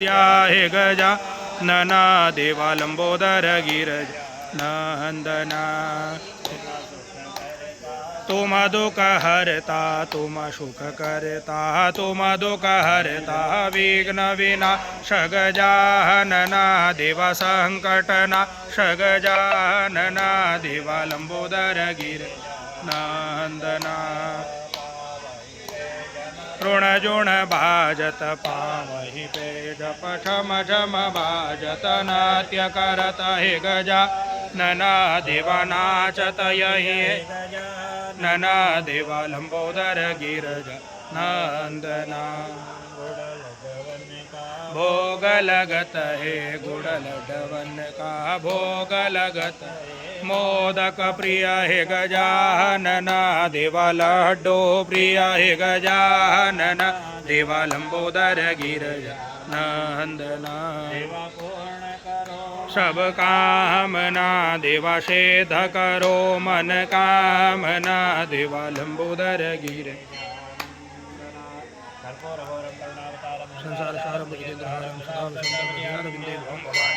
हे गजा नना देवा लंबोदर गिरज नंदना तुम दुख हरता तुम सुख करता तुम दुख हरता विघ्न विनाशगजानना देवा संकटना शगजानना देवा लंबोदर गिर नंदना ऋणजुण भाजत पावहि पेज पठम झम भाजत नाट्य करत हे गजा नना देवा नाचत यहि नना देवा लंबोदर गिरज नंदना भोग लगत है गुड़ल डवन का भोग लगत मोदक प्रिय हे गजानना देवा लड्डो प्रिय हे गजानना देवा लंबोदर गिरज नंदना सब कामना देवा सिद्ध करो मन कामना देवा लंबोदर गिरज संसार सारम जितेन्द्रहारम सदा वसंतम